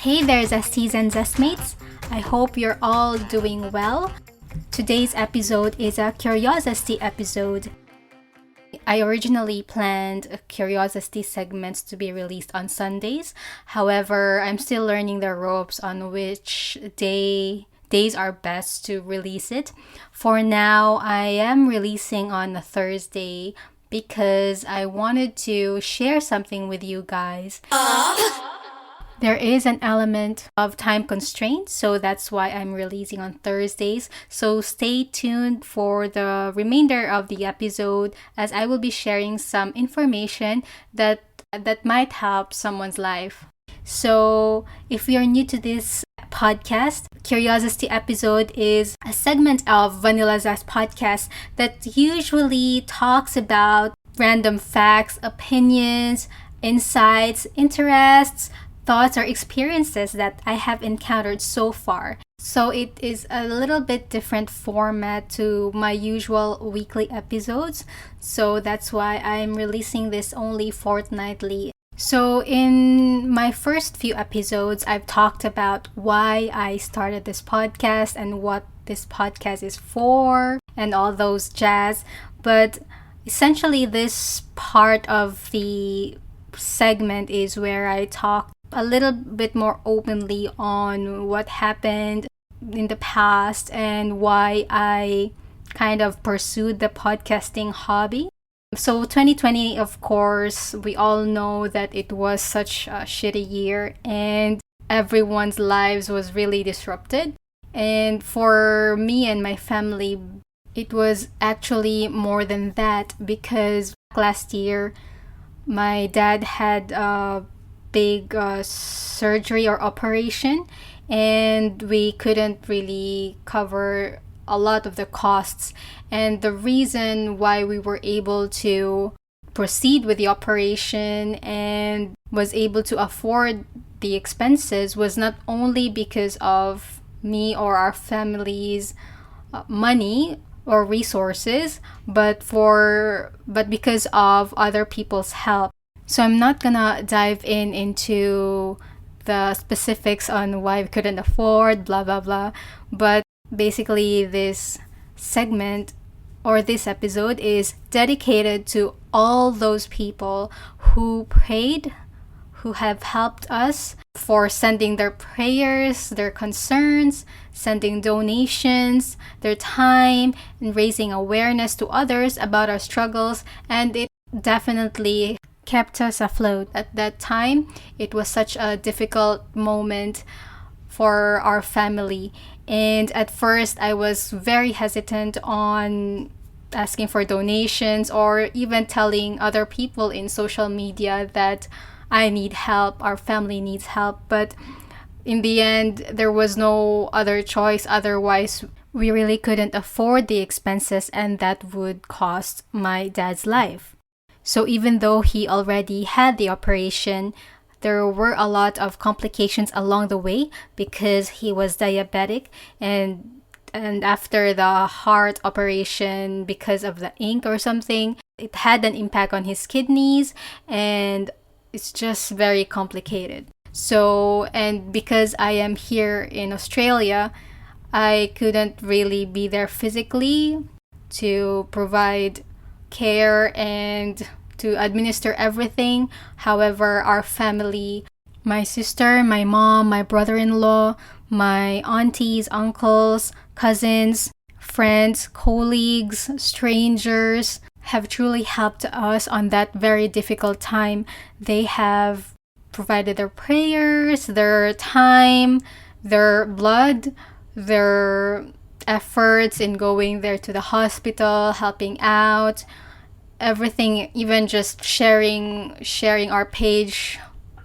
Hey there, Zesties and Zestmates. I hope you're all doing well. Today's episode is a CurioZesty episode. I originally planned CurioZesty segments to be released on Sundays. However, I'm still learning the ropes on which days are best to release it. For now, I am releasing on a Thursday because I wanted to share something with you guys. There is an element of time constraint, so that's why I'm releasing on Thursdays. So stay tuned for the remainder of the episode as I will be sharing some information that might help someone's life. So if you're new to this podcast, CurioZesty episode is a segment of Vanilla Zest podcast that usually talks about random facts, opinions, insights, interests, thoughts or experiences that I have encountered so far. So it is a little bit different format to my usual weekly episodes. So that's why I'm releasing this only fortnightly. So in my first few episodes, I've talked about why I started this podcast and what this podcast is for and all those jazz. But essentially this part of the segment is where I talk a little bit more openly on what happened in the past and why I kind of pursued the podcasting hobby. So 2020, of course, we all know that it was such a shitty year and everyone's lives was really disrupted. And for me and my family, it was actually more than that because last year, my dad had a big surgery or operation and we couldn't really cover a lot of the costs. And the reason why we were able to proceed with the operation and was able to afford the expenses was not only because of me or our family's money or resources, but because of other people's help. So I'm not gonna dive into the specifics on why we couldn't afford, blah, blah, blah. But basically this segment or this episode is dedicated to all those people who prayed, who have helped us for sending their prayers, their concerns, sending donations, their time, and raising awareness to others about our struggles. And it definitely kept us afloat. At that time, it was such a difficult moment for our family. And at first, I was very hesitant on asking for donations or even telling other people in social media that I need help, our family needs help. But in the end, there was no other choice. Otherwise, we really couldn't afford the expenses and that would cost my dad's life. So even though he already had the operation, there were a lot of complications along the way because he was diabetic and after the heart operation, because of the ink or something, it had an impact on his kidneys and it's just very complicated. So, and because I am here in Australia, I couldn't really be there physically to provide care and to administer everything. However, our family, my sister, my mom, my brother-in-law, my aunties, uncles, cousins, friends, colleagues, strangers have truly helped us on that very difficult time. They have provided their prayers, their time, their blood, their efforts in going there to the hospital, helping out, everything, even just sharing our page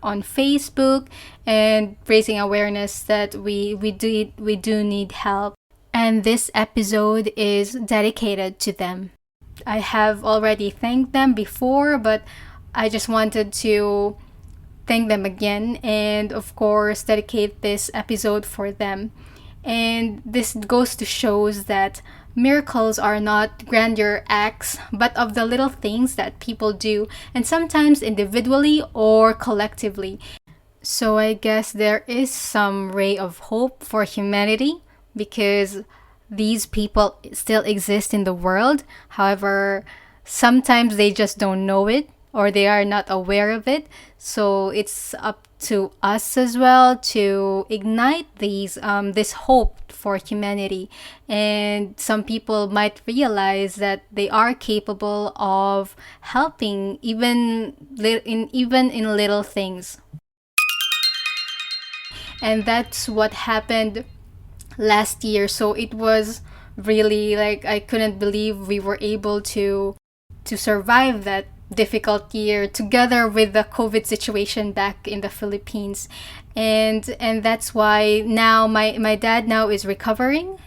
on Facebook and raising awareness that we do need help. And this episode is dedicated to them. I have already thanked them before, but I just wanted to thank them again and of course dedicate this episode for them. And this goes to shows that miracles are not grandeur acts, but of the little things that people do, and sometimes individually or collectively. So I guess there is some ray of hope for humanity because these people still exist in the world. However, sometimes they just don't know it or they are not aware of it. So it's up to us as well to ignite this hope for humanity. And some people might realize that they are capable of helping even in little things. And that's what happened last year. So it was really like I couldn't believe we were able to survive that difficult year together with the COVID situation back in the Philippines. And that's why now my dad now is recovering.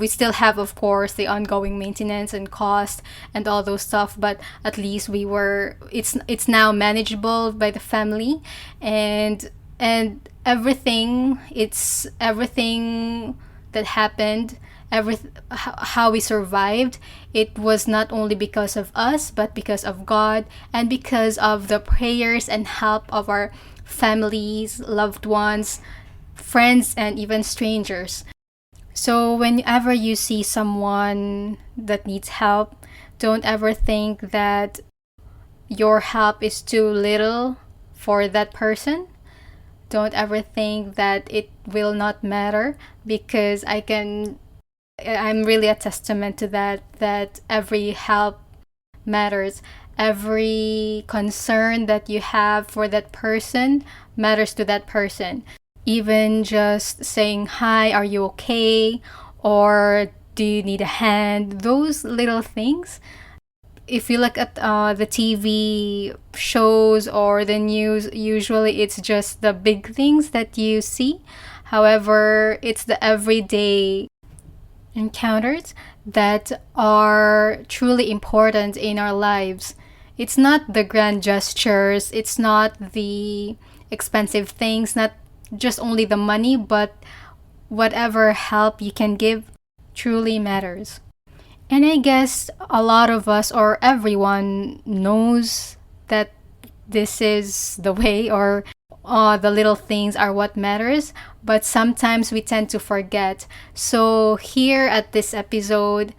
We still have, of course, the ongoing maintenance and cost and all those stuff, but at least it's now manageable by the family. And everything that happened, how we survived, it was not only because of us but because of God and because of the prayers and help of our families, loved ones, friends, and even strangers. So whenever you see someone that needs help, don't ever think that your help is too little for that person. Don't ever think that it will not matter, because I'm really a testament to that every help matters. Every concern that you have for that person matters to that person. Even just saying, hi, are you okay? Or do you need a hand? Those little things. If you look at the TV shows or the news, usually it's just the big things that you see. However, it's the everyday encounters that are truly important in our lives. It's not the grand gestures, it's not the expensive things, not just only the money, but whatever help you can give truly matters. And I guess a lot of us or everyone knows that this is the way, or the little things are what matters, but sometimes we tend to forget. So here at this episode,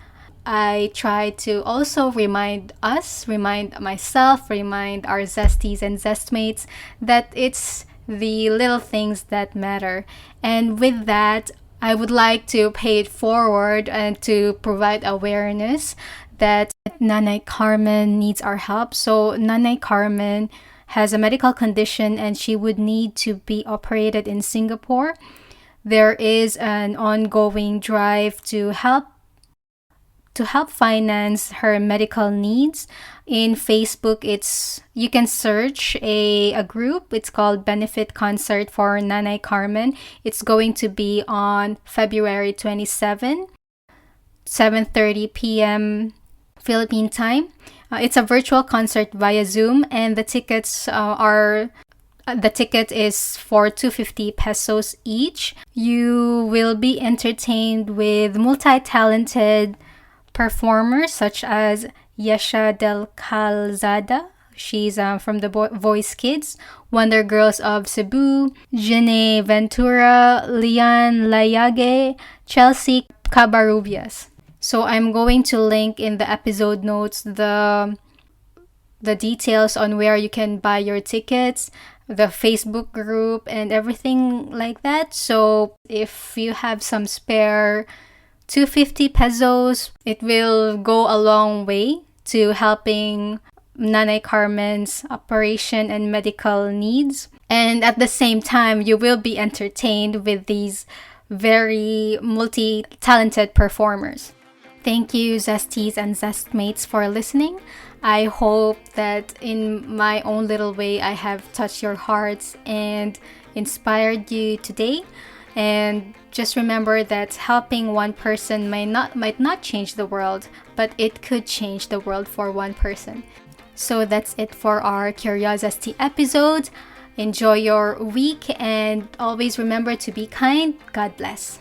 I try to also remind myself, remind our Zesties and Zestmates that it's the little things that matter. And with that, I would like to pay it forward and to provide awareness that Nanay Carmen needs our help. So Nanay Carmen has a medical condition and she would need to be operated in Singapore. There is an ongoing drive to help finance her medical needs. In Facebook, you can search a group. It's called Benefit Concert for Nanay Carmen. It's going to be on February 27, 7:30 p.m. Philippine time. It's a virtual concert via Zoom, and the ticket is for 250 pesos each. You will be entertained with multi-talented performers such as Yesha Del Calzada. She's from the Voice Kids, Wonder Girls of Cebu, Jene Ventura, Lian Layage, Chelsea Cabarubias. So I'm going to link in the episode notes the details on where you can buy your tickets, the Facebook group, and everything like that. So if you have some spare 250 pesos, it will go a long way to helping Nanay Carmen's operation and medical needs. And at the same time, you will be entertained with these very multi-talented performers. Thank you, Zesties and Zestmates, for listening. I hope that in my own little way, I have touched your hearts and inspired you today. And just remember that helping one person might not change the world, but it could change the world for one person. So that's it for our CurioZesty episode. Enjoy your week and always remember to be kind. God bless.